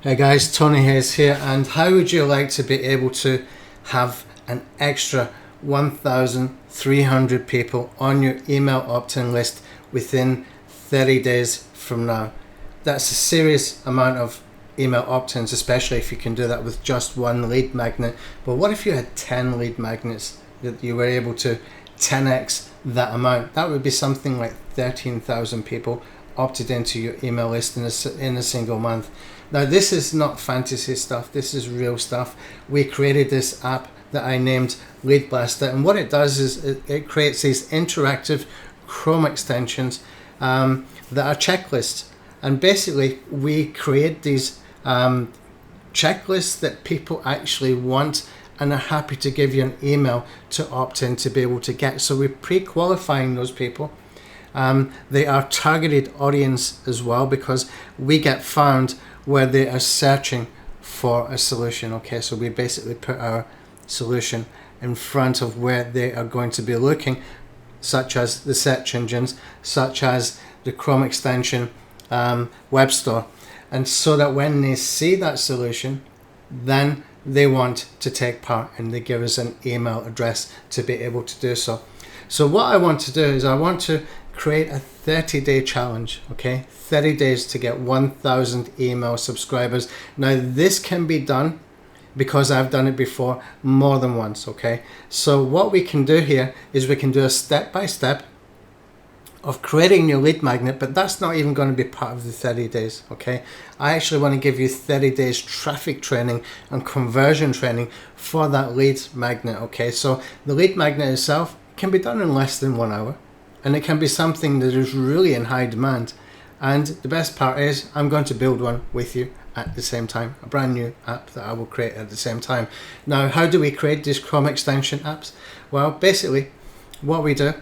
Hey guys, Tony Hayes here, and how would you like to be able to have an extra 1,300 people on your email opt-in list within 30 days from now? That's a serious amount of email opt-ins, especially if you can do that with just one lead magnet. But what if you had 10 lead magnets that you were able to 10x that amount? That would be something like 13,000 people opted into your email list in a single month. Now, this is not fantasy stuff, this is real stuff. We created this app that I named LeadBlasta, and what it does is it creates these interactive Chrome extensions that are checklists. And basically, we create these checklists that people actually want and are happy to give you an email to opt in to be able to get. So we're pre-qualifying those people. They are targeted audience as well, because we get found where they are searching for a solution. Okay, so we basically put our solution in front of where they are going to be looking, such as the search engines, such as the Chrome extension web store. And so that when they see that solution, then they want to take part and they give us an email address to be able to do so. So what I want to do is I want to create a 30-day challenge, okay? 30 days to get 1,000 email subscribers. Now, this can be done because I've done it before more than once, okay? So what we can do here is we can do a step-by-step of creating your lead magnet, but that's not even going to be part of the 30 days, okay? I actually want to give you 30 days traffic training and conversion training for that lead magnet, okay? So the lead magnet itself can be done in less than 1 hour, and it can be something that is really in high demand. And the best part is I'm going to build one with you at the same time, a brand new app that I will create at the same time. Now, how do we create these Chrome extension apps? Well, basically what we do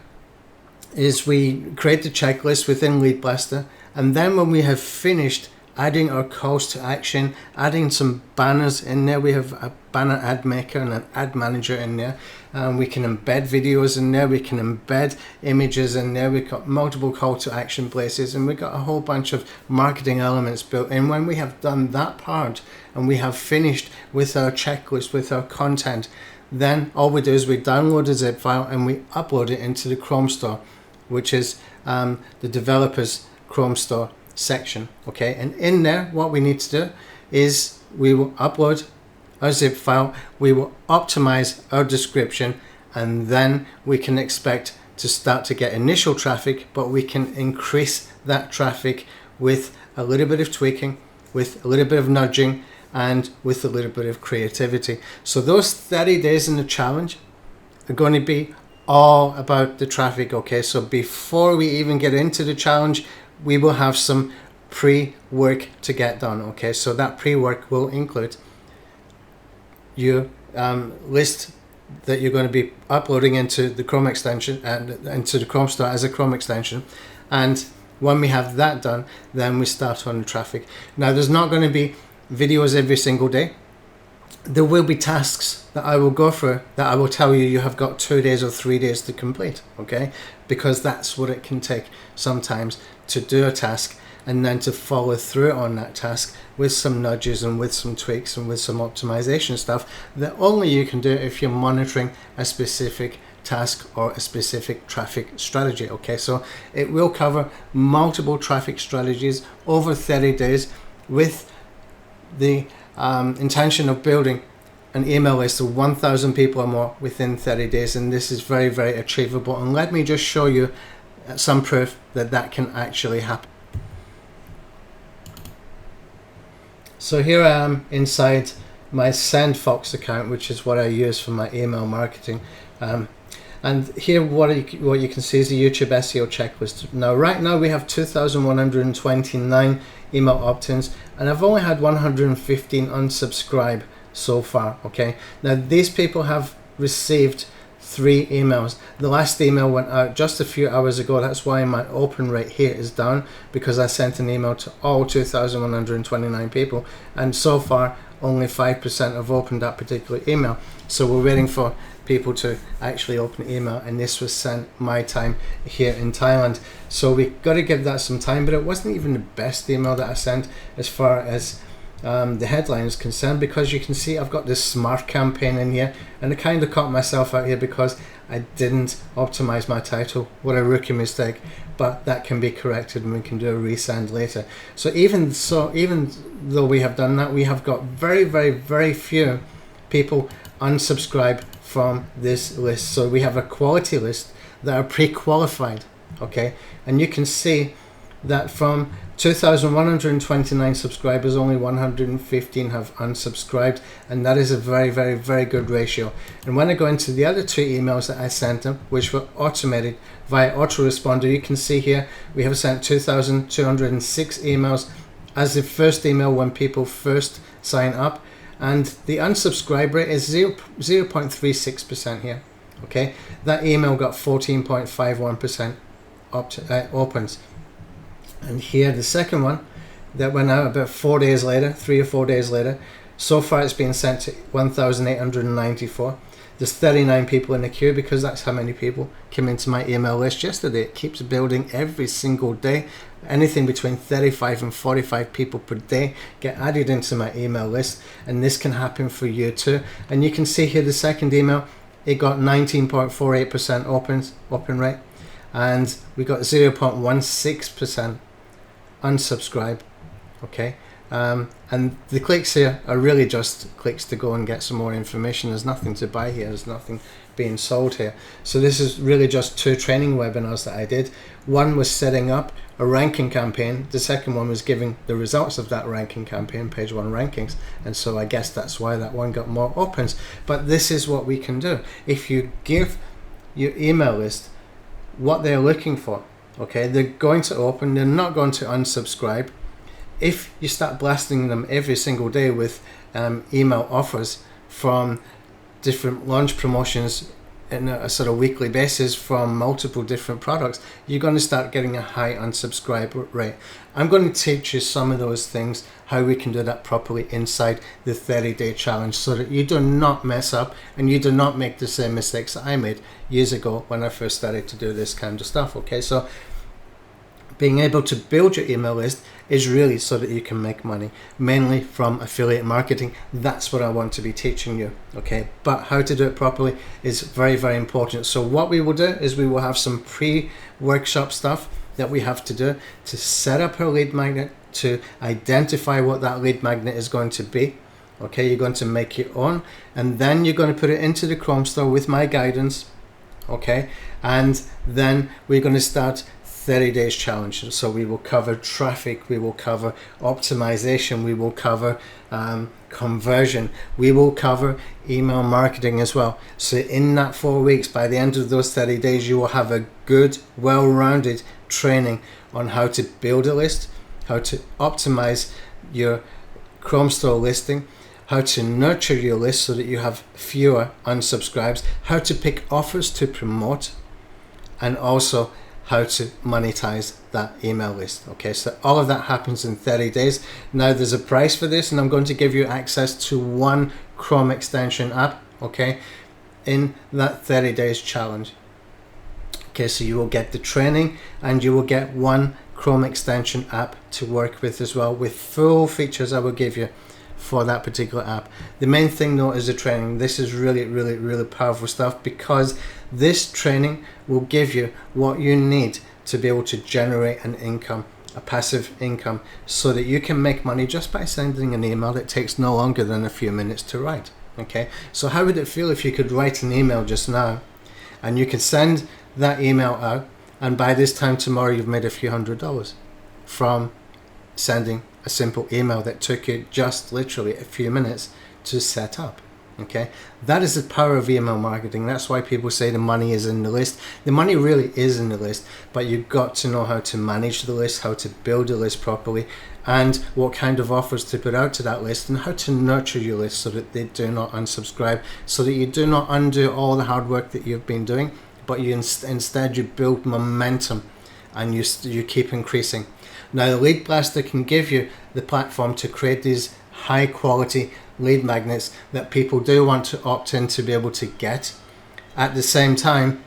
is we create the checklist within LeadBlasta, and then when we have finished adding our calls to action, adding some banners in there, we have a banner ad maker and an ad manager in there. We can embed videos in there, we can embed images in there, we've got multiple call to action places, and we've got a whole bunch of marketing elements built in. When we have done that part and we have finished with our checklist, with our content, then all we do is we download a zip file and we upload it into the Chrome store, which is the developers Chrome store section, okay? And in there, what we need to do is we will upload our zip file, we will optimize our description, and then we can expect to start to get initial traffic, but we can increase that traffic with a little bit of tweaking, with a little bit of nudging, and with a little bit of creativity. So those 30 days in the challenge are going to be all about the traffic, okay? So before we even get into the challenge, we will have some pre-work to get done, okay? So that pre-work will include your list that you're going to be uploading into the Chrome extension and into the Chrome store as a Chrome extension. And when we have that done, then we start on the traffic. Now, there's not going to be videos every single day. There will be tasks that I will go through that I will tell you you have got 2 days or 3 days to complete, okay? Because that's what it can take sometimes to do a task and then to follow through on that task with some nudges and with some tweaks and with some optimization stuff that only you can do if you're monitoring a specific task or a specific traffic strategy, okay? So it will cover multiple traffic strategies over 30 days with the intention of building an email list of 1,000 people or more within 30 days, and this is very, very achievable. And let me just show you some proof that that can actually happen. So here I am inside my SendFox account, which is what I use for my email marketing. And here what you can see is the YouTube SEO checklist. Now, right now we have 2,129 email opt-ins, and I've only had 115 unsubscribe so far, okay? Now, these people have received 3 emails. The last email went out just a few hours ago. That's why my open rate here is down, because I sent an email to all 2,129 people, and so far only 5% have opened that particular email. So we're waiting for people to actually open the email, and this was sent my time here in Thailand. So we got to give that some time, but it wasn't even the best email that I sent as far as the headline is concerned, because you can see I've got this smart campaign in here, and I kind of caught myself out here because I didn't optimize my title. What a rookie mistake, but that can be corrected and we can do a resend later. So even though we have done that, we have got very few people unsubscribe from this list. So we have a quality list that are pre-qualified, okay? And you can see that from 2,129 subscribers, only 115 have unsubscribed, and that is a very good ratio. And when I go into the other 2 emails that I sent them, which were automated via autoresponder, you can see here we have sent 2,206 emails as the first email when people first sign up, and the unsubscribe rate is 0.36% here, okay? That email got 14.51% opens. And here the second one that went out about 4 days later, 3 or 4 days later. So far it's been sent to 1,894. There's 39 people in the queue, because that's how many people came into my email list yesterday. It keeps building every single day. Anything between 35 and 45 people per day get added into my email list, and this can happen for you too. And you can see here the second email, it got 19.48% open rate, and we got 0.16% unsubscribe, okay? And the clicks here are really just clicks to go and get some more information. There's nothing to buy here, there's nothing being sold here. So this is really just 2 training webinars that I did. One was setting up a ranking campaign, the second one was giving the results of that ranking campaign, page 1 rankings, and so I guess that's why that one got more opens. But this is what we can do. If you give your email list what they're looking for, okay, they're going to open, they're not going to unsubscribe. If you start blasting them every single day with email offers from different launch promotions in a sort of weekly basis from multiple different products, you're going to start getting a high unsubscribe rate. I'm going to teach you some of those things, how we can do that properly inside the 30-day challenge, so that you do not mess up and you do not make the same mistakes that I made years ago when I first started to do this kind of stuff, okay? So being able to build your email list is really so that you can make money, mainly from affiliate marketing. That's what I want to be teaching you, okay? But how to do it properly is very important. So what we will do is we will have some pre-workshop stuff that we have to do to set up our lead magnet, to identify what that lead magnet is going to be, okay? You're going to make your own, and then you're going to put it into the Chrome store with my guidance, okay? And then we're going to start 30 days challenge. So we will cover traffic, we will cover optimization, we will cover conversion, we will cover email marketing as well. So in that 4 weeks, by the end of those 30 days, you will have a good, well-rounded training on how to build a list, how to optimize your Chrome store listing, how to nurture your list so that you have fewer unsubscribes, how to pick offers to promote, and also how to monetize that email list. Okay, so all of that happens in 30 days. Now there's a price for this, and I'm going to give you access to 1 Chrome extension app, okay, in that 30 days challenge. Okay, so you will get the training and you will get 1 Chrome extension app to work with as well, with full features I will give you for that particular app. The main thing though is the training. This is really powerful stuff, because this training will give you what you need to be able to generate an income, a passive income, so that you can make money just by sending an email that takes no longer than a few minutes to write. Okay, so how would it feel if you could write an email just now, and you can send that email out, and by this time tomorrow you've made a few $100s from sending a simple email that took you just literally a few minutes to set up. Okay, that is the power of email marketing. That's why people say the money is in the list. The money really is in the list, but you've got to know how to manage the list, how to build a list properly, and what kind of offers to put out to that list, and how to nurture your list so that they do not unsubscribe, so that you do not undo all the hard work that you've been doing, but you instead you build momentum and you keep increasing. Now, LeadBlasta can give you the platform to create these high quality lead magnets that people do want to opt in to be able to get. At the same time,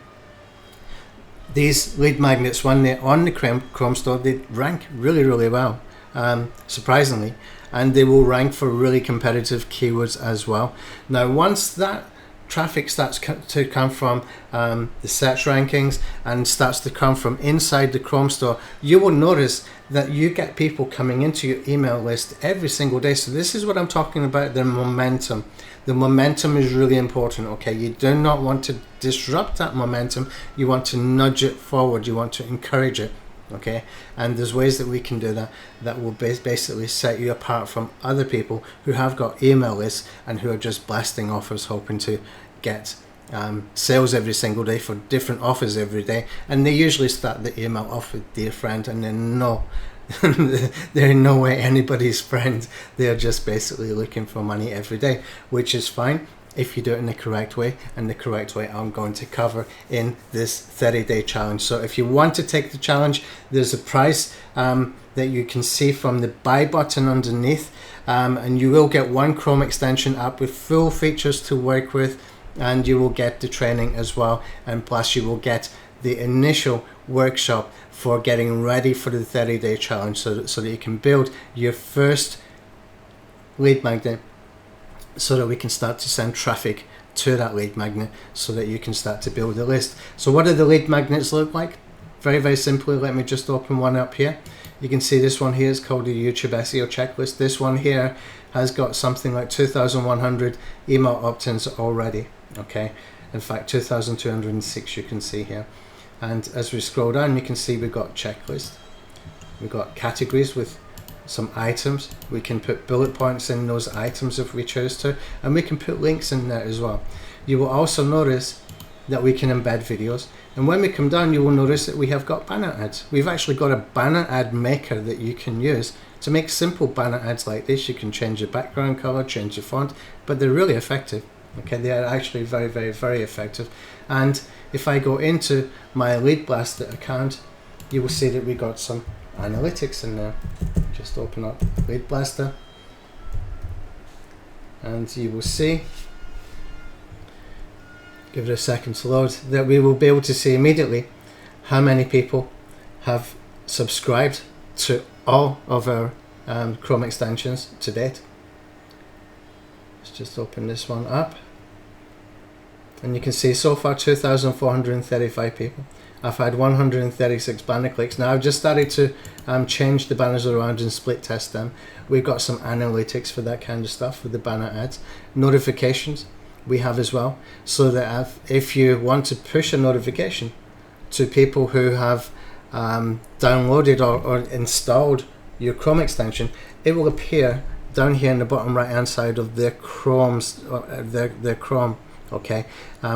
these lead magnets, when they're on the Chrome store, they rank really well, surprisingly. and they will rank for really competitive keywords as well. Now, once that traffic starts to come from the search rankings and starts to come from inside the Chrome store, you will notice that you get people coming into your email list every single day. So this is what I'm talking about, the momentum. The momentum is really important, okay? You do not want to disrupt that momentum. You want to nudge it forward. You want to encourage it, okay? And there's ways that we can do that that will basically set you apart from other people who have got email lists and who are just blasting offers, hoping to get sales every single day for different offers every day. And they usually start the email off with "dear friend," and then they're in no way anybody's friend. They're just basically looking for money every day, which is fine if you do it in the correct way, and the correct way I'm going to cover in this 30-day challenge. So if you want to take the challenge, there's a price that you can see from the buy button underneath, and you will get one Chrome extension app with full features to work with, and you will get the training as well, and plus you will get the initial workshop for getting ready for the 30-day challenge, so that you can build your first lead magnet, so that we can start to send traffic to that lead magnet, so that you can start to build a list. So what do the lead magnets look like? Very, very simply, let me just open one up here. You can see this one here is called the YouTube SEO checklist. This one here has got something like 2,100 email opt-ins already, okay? In fact, 2,206 you can see here. And as we scroll down, you can see we've got checklist, we've got categories with some items. We can put bullet points in those items if we choose to, and we can put links in there as well. You will also notice that we can embed videos, and when we come down, you will notice that we have got banner ads. We've actually got a banner ad maker that you can use to make simple banner ads like this. You can change your background color, change your font, but they're really effective. Okay, they are actually very, very, very effective. And if I go into my LeadBlasta account, you will see that we got some analytics in there. Just open up LeadBlasta, and you will see, give it a second to load, that we will be able to see immediately how many people have subscribed to all of our Chrome extensions to date. Let's just open this one up. And you can see so far 2,435 people. I've had 136 banner clicks. Now I've just started to change the banners around and split test them. We've got some analytics for that kind of stuff with the banner ads. Notifications we have as well, so that if you want to push a notification to people who have downloaded or installed your Chrome extension, it will appear down here in the bottom right hand side of their Chrome, okay,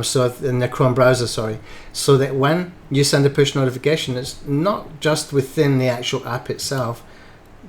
so in the Chrome browser, sorry, so that when you send a push notification, it's not just within the actual app itself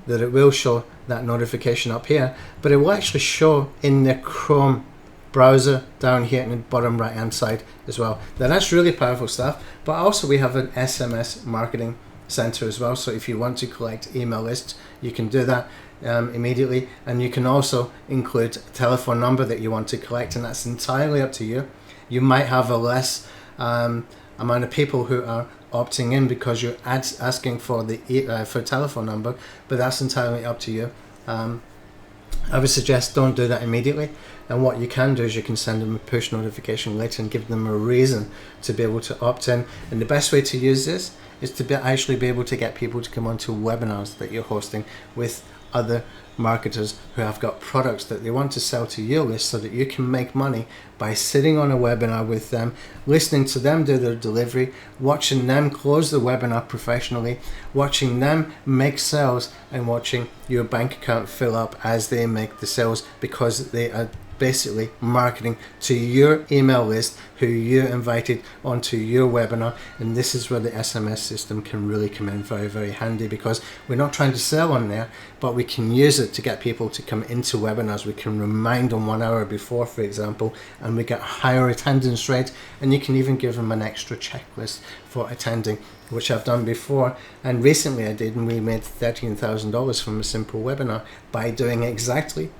that it will show that notification up here, but it will actually show in the Chrome browser down here in the bottom right hand side as well. Now that's really powerful stuff. But also we have an SMS marketing center as well, so if you want to collect email lists, you can do that immediately, and you can also include a telephone number that you want to collect, and that's entirely up to you. You might have a less amount of people who are opting in because you're asking for the for a telephone number, but that's entirely up to you. I would suggest don't do that immediately, and what you can do is you can send them a push notification later and give them a reason to be able to opt in. And the best way to use this is to actually be able to get people to come onto webinars that you're hosting with other marketers who have got products that they want to sell to your list, so that you can make money by sitting on a webinar with them, listening to them do their delivery, watching them close the webinar professionally, watching them make sales, and watching your bank account fill up as they make the sales, because they are basically marketing to your email list who you invited onto your webinar. And this is where the SMS system can really come in very, very handy, because we're not trying to sell on there, but we can use it to get people to come into webinars. We can remind them 1 hour before, for example, and we get higher attendance rate, and you can even give them an extra checklist for attending, which I've done before, and recently I did, and we made $13,000 from a simple webinar by doing exactly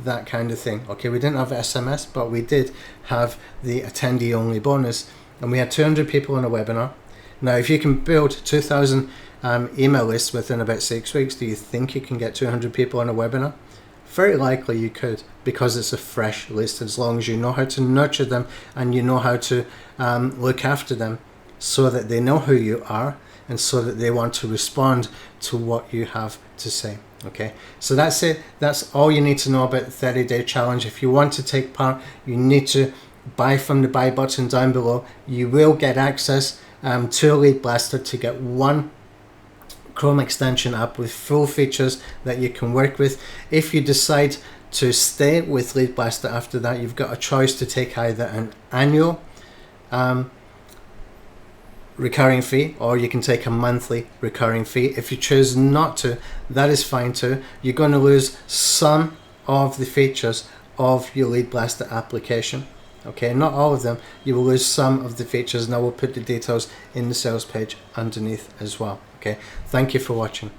that kind of thing. Okay, we didn't have SMS, but we did have the attendee only bonus, and we had 200 people on a webinar. Now if you can build 2,000 email lists within about 6 weeks, do you think you can get 200 people on a webinar? Very likely you could, because it's a fresh list, as long as you know how to nurture them and you know how to look after them so that they know who you are and so that they want to respond to what you have to say. Okay, so that's it. That's all you need to know about the 30-day challenge. If you want to take part, you need to buy from the buy button down below. You will get access to a LeadBlasta to get one Chrome extension app with full features that you can work with. If you decide to stay with LeadBlasta after that, you've got a choice to take either an annual recurring fee, or you can take a monthly recurring fee. If you choose not to, that is fine too. You're going to lose some of the features of your LeadBlasta application. Okay, not all of them. You will lose some of the features, and I will put the details in the sales page underneath as well. Okay, thank you for watching.